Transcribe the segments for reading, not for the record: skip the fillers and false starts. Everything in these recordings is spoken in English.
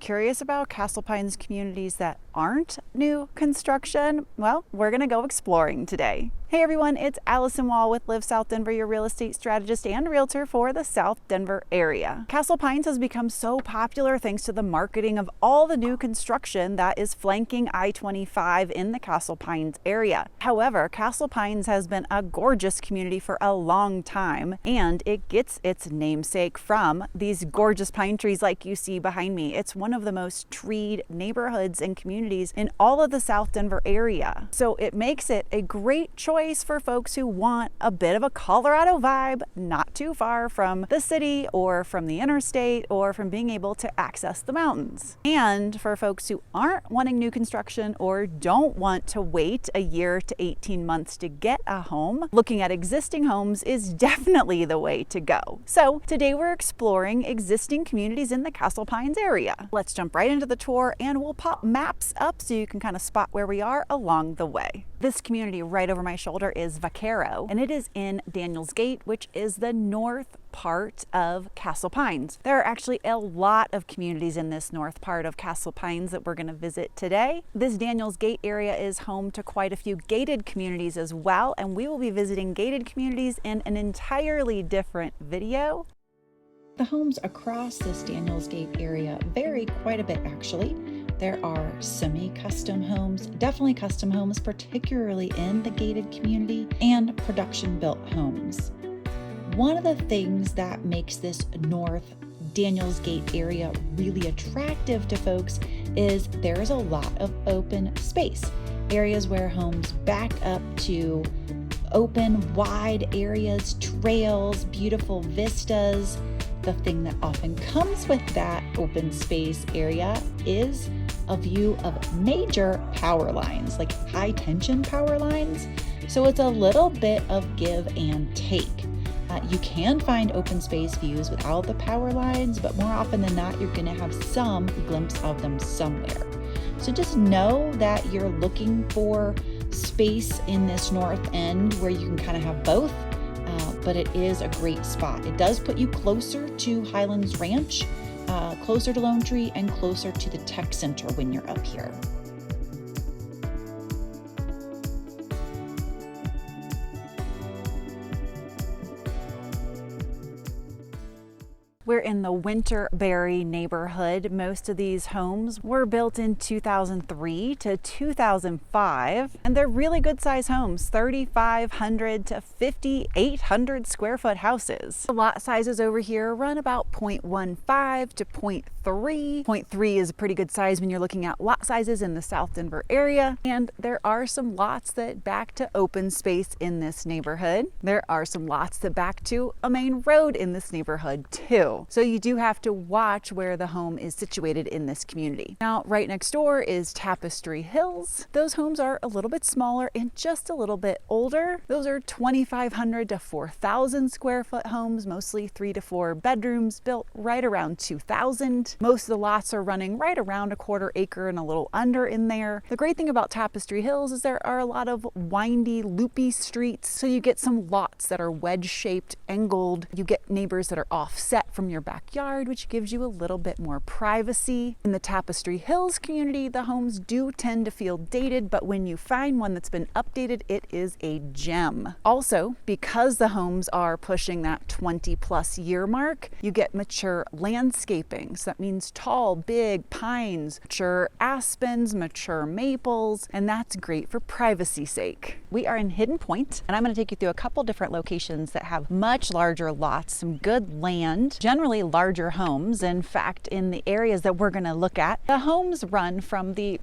Curious about Castle Pines communities that aren't new construction? Well, we're gonna go exploring today. Hey everyone, it's Alyson with Live South Denver, your real estate strategist and realtor for the South Denver area. Castle Pines has become so popular thanks to the marketing of all the new construction that is flanking I-25 in the Castle Pines area. However, Castle Pines has been a gorgeous community for a long time, and it gets its namesake from these gorgeous pine trees like you see behind me. It's one of the most treed neighborhoods and communities in all of the South Denver area. So it makes it a great choice for folks who want a bit of a Colorado vibe, not too far from the city or from the interstate or from being able to access the mountains. And for folks who aren't wanting new construction or don't want to wait a year to 18 months to get a home, looking at existing homes is definitely the way to go. So today we're exploring existing communities in the Castle Pines area. Let's jump right into the tour and we'll pop maps up so you can kind of spot where we are along the way. This community right over my shoulder is Vaquero, and it is in Daniels Gate, which is the north part of Castle Pines. There are actually a lot of communities in this north part of Castle Pines that we're going to visit today. This Daniels Gate area is home to quite a few gated communities as well, and we will be visiting gated communities in an entirely different video. The homes across this Daniels Gate area vary quite a bit actually. There are semi-custom homes, definitely custom homes, particularly in the gated community, and production-built homes. One of the things that makes this North Daniels Gate area really attractive to folks is there's a lot of open space, areas where homes back up to open, wide areas, trails, beautiful vistas. The thing that often comes with that open space area is a view of major power lines, like high tension power lines. So it's a little bit of give and take. You can find open space views without the power lines, but more often than not, you're gonna have some glimpse of them somewhere. So just know that you're looking for space in this north end where you can kind of have both. But it is a great spot. It does put you closer to Highlands Ranch, closer to Lone Tree, and closer to the tech center when you're up here. We're in the Winterbury neighborhood. Most of these homes were built in 2003 to 2005, and they're really good size homes, 3,500 to 5,800 square foot houses. The lot sizes over here run about 0.15 to 0.3. 0.3 is a pretty good size when you're looking at lot sizes in the South Denver area, and there are some lots that back to open space in this neighborhood. There are some lots that back to a main road in this neighborhood too. So you do have to watch where the home is situated in this community. Now, right next door is Tapestry Hills. Those homes are a little bit smaller and just a little bit older. Those are 2,500 to 4,000 square foot homes, mostly 3 to 4 bedrooms, built right around 2000. Most of the lots are running right around a quarter acre and a little under in there. The great thing about Tapestry Hills is there are a lot of windy, loopy streets. So you get some lots that are wedge-shaped, angled. You get neighbors that are offset from your backyard, which gives you a little bit more privacy. In the Tapestry Hills community, the homes do tend to feel dated, but when you find one that's been updated, it is a gem. Also, because the homes are pushing that 20+ year mark, you get mature landscaping. So that means tall, big pines, mature aspens, mature maples, and that's great for privacy's sake. We are in Hidden Pointe, and I'm going to take you through a couple different locations that have much larger lots, some good land, generally larger homes. In fact, in the areas that we're going to look at, the homes run from the,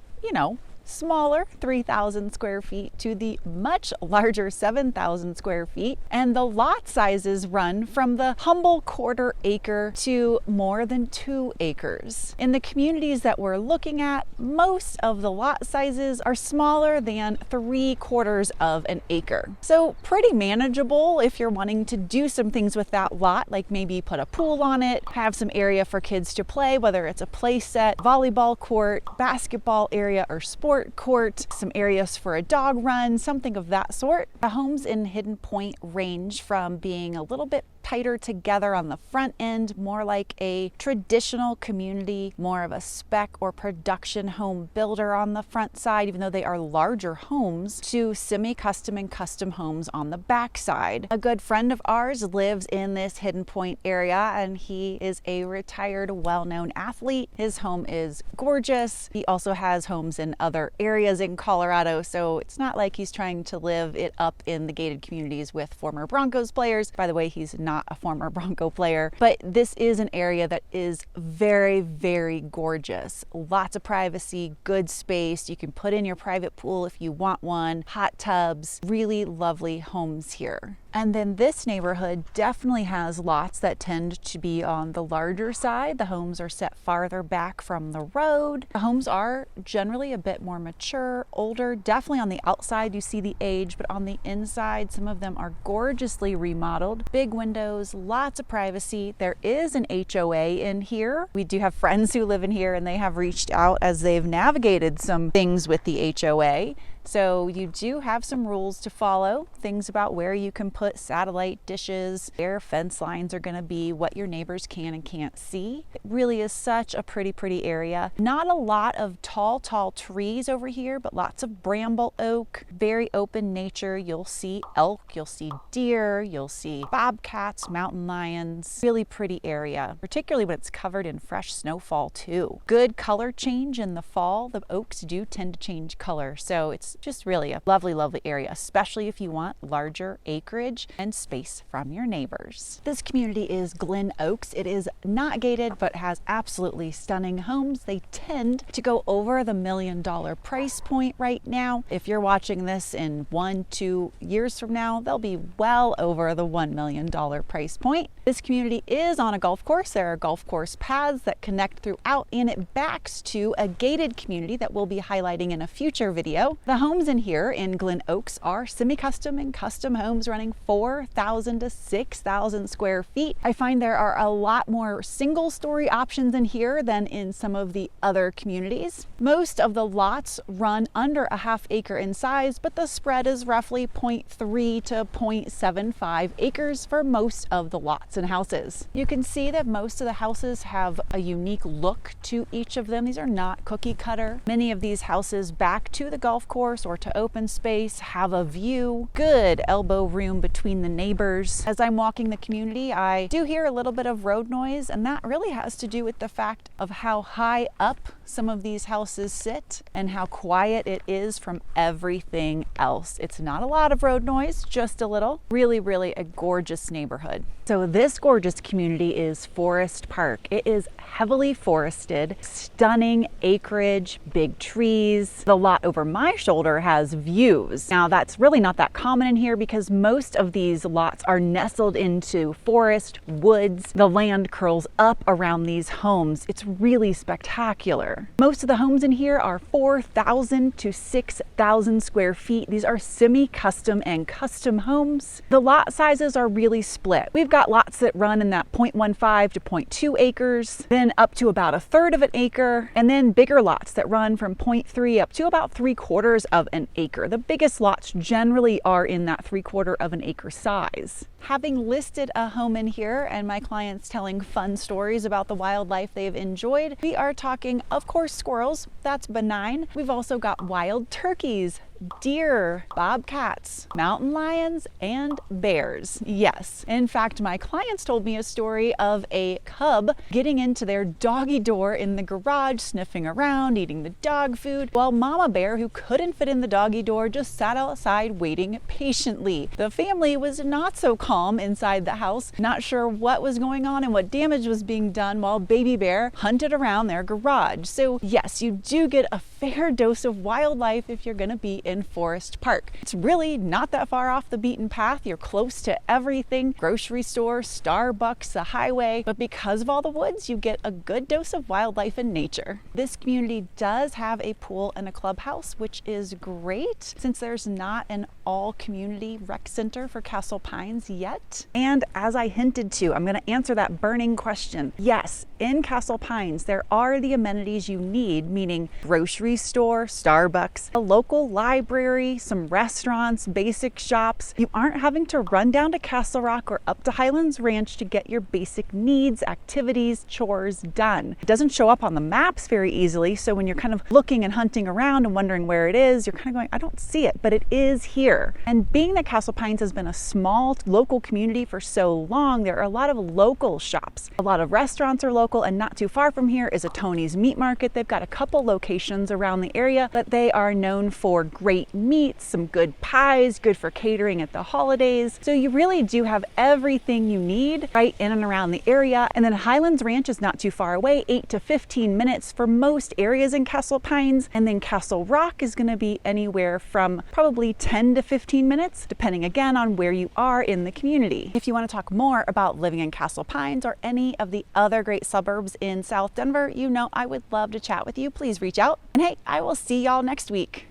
smaller 3,000 square feet to the much larger 7,000 square feet. And the lot sizes run from the humble quarter acre to more than 2 acres. In the communities that we're looking at, most of the lot sizes are smaller than 3/4 of an acre. So pretty manageable if you're wanting to do some things with that lot, like maybe put a pool on it, have some area for kids to play, whether it's a play set, volleyball court, basketball area, or sport court, some areas for a dog run, something of that sort. The homes in Hidden Pointe range from being a little bit tighter together on the front end, more like a traditional community, more of a spec or production home builder on the front side, even though they are larger homes, to semi-custom and custom homes on the back side. A good friend of ours lives in this Hidden Pointe area, and he is a retired, well-known athlete. His home is gorgeous. He also has homes in other areas in Colorado, so it's not like he's trying to live it up in the gated communities with former Broncos players. By the way, he's not a former Bronco player, but this is an area that is very, very gorgeous. Lots of privacy, good space. You can put in your private pool if you want one, hot tubs, really lovely homes here. And then this neighborhood definitely has lots that tend to be on the larger side. The homes are set farther back from the road. The homes are generally a bit more mature, older. Definitely on the outside you see the age, but on the inside some of them are gorgeously remodeled. Big windows, lots of privacy. There is an HOA in here. We do have friends who live in here, and they have reached out as they've navigated some things with the HOA. So you do have some rules to follow, things about where you can put satellite dishes, where fence lines are going to be, what your neighbors can and can't see. It really is such a pretty area. Not a lot of tall trees over here, but lots of bramble oak, very open nature. You'll see elk, you'll see deer, you'll see bobcats, mountain lions. Really pretty area, particularly when it's covered in fresh snowfall too. Good color change in the fall. The oaks do tend to change color, so it's just really a lovely area, especially if you want larger acreage and space from your neighbors. This community is Glen Oaks. It is not gated, but has absolutely stunning homes. They tend to go over the $1 million price point right now. If you're watching this in 1-2 years from now, they'll be well over the $1 million price point. This community is on a golf course. There are golf course paths that connect throughout, and it backs to a gated community that we'll be highlighting in a future video. The homes in here in Glen Oaks are semi-custom and custom homes running 4,000 to 6,000 square feet. I find there are a lot more single-story options in here than in some of the other communities. Most of the lots run under a half acre in size, but the spread is roughly 0.3 to 0.75 acres for most of the lots and houses. You can see that most of the houses have a unique look to each of them. These are not cookie cutter. Many of these houses back to the golf course or to open space, have a view, good elbow room between the neighbors. As I'm walking the community, I do hear a little bit of road noise, and that really has to do with the fact of how high up some of these houses sit and how quiet it is from everything else. It's not a lot of road noise, just a little. Really a gorgeous neighborhood. So this gorgeous community is Forest Park. It is heavily forested, stunning acreage, big trees. The lot over my shoulder has views. Now that's really not that common in here because most of these lots are nestled into forest, woods. The land curls up around these homes. It's really spectacular. Most of the homes in here are 4,000 to 6,000 square feet. These are semi-custom and custom homes. The lot sizes are really split. We've got lots that run in that 0.15 to 0.2 acres, then up to about 1/3 of an acre, and then bigger lots that run from 0.3 up to about 3/4 of an acre. The biggest lots generally are in that 3/4 of an acre size. Having listed a home in here and my clients telling fun stories about the wildlife they've enjoyed, we are talking, of course, squirrels. That's benign. We've also got wild turkeys, deer, bobcats, mountain lions, and bears. Yes. In fact, my clients told me a story of a cub getting into their doggy door in the garage, sniffing around, eating the dog food, while mama bear, who couldn't fit in the doggy door, just sat outside waiting patiently. The family was not so calm inside the house, not sure what was going on and what damage was being done, while baby bear hunted around their garage. So yes, you do get a fair dose of wildlife if you're going to be in Forest Park. It's really not that far off the beaten path. You're close to everything: grocery store, Starbucks, the highway, but because of all the woods, you get a good dose of wildlife and nature. This community does have a pool and a clubhouse, which is great since there's not an all community rec center for Castle Pines yet. And as I hinted to, I'm going to answer that burning question. Yes, in Castle Pines, there are the amenities you need, meaning grocery store, Starbucks, a local library, some restaurants, basic shops. You aren't having to run down to Castle Rock or up to Highlands Ranch to get your basic needs, activities, chores done. It doesn't show up on the maps very easily, so when you're kind of looking and hunting around and wondering where it is, you're kind of going, I don't see it, but it is here. And being that Castle Pines has been a small local community for so long, there are a lot of local shops. A lot of restaurants are local, and not too far from here is a Tony's Meat Market. They've got a couple locations around the area, but they are known for great meats, some good pies, good for catering at the holidays. So you really do have everything you need right in and around the area. And then Highlands Ranch is not too far away, 8 to 15 minutes for most areas in Castle Pines. And then Castle Rock is going to be anywhere from probably 10 to 15 minutes, depending again on where you are in the community. If you want to talk more about living in Castle Pines or any of the other great suburbs in South Denver, you know I would love to chat with you. Please reach out. And hey, I will see y'all next week.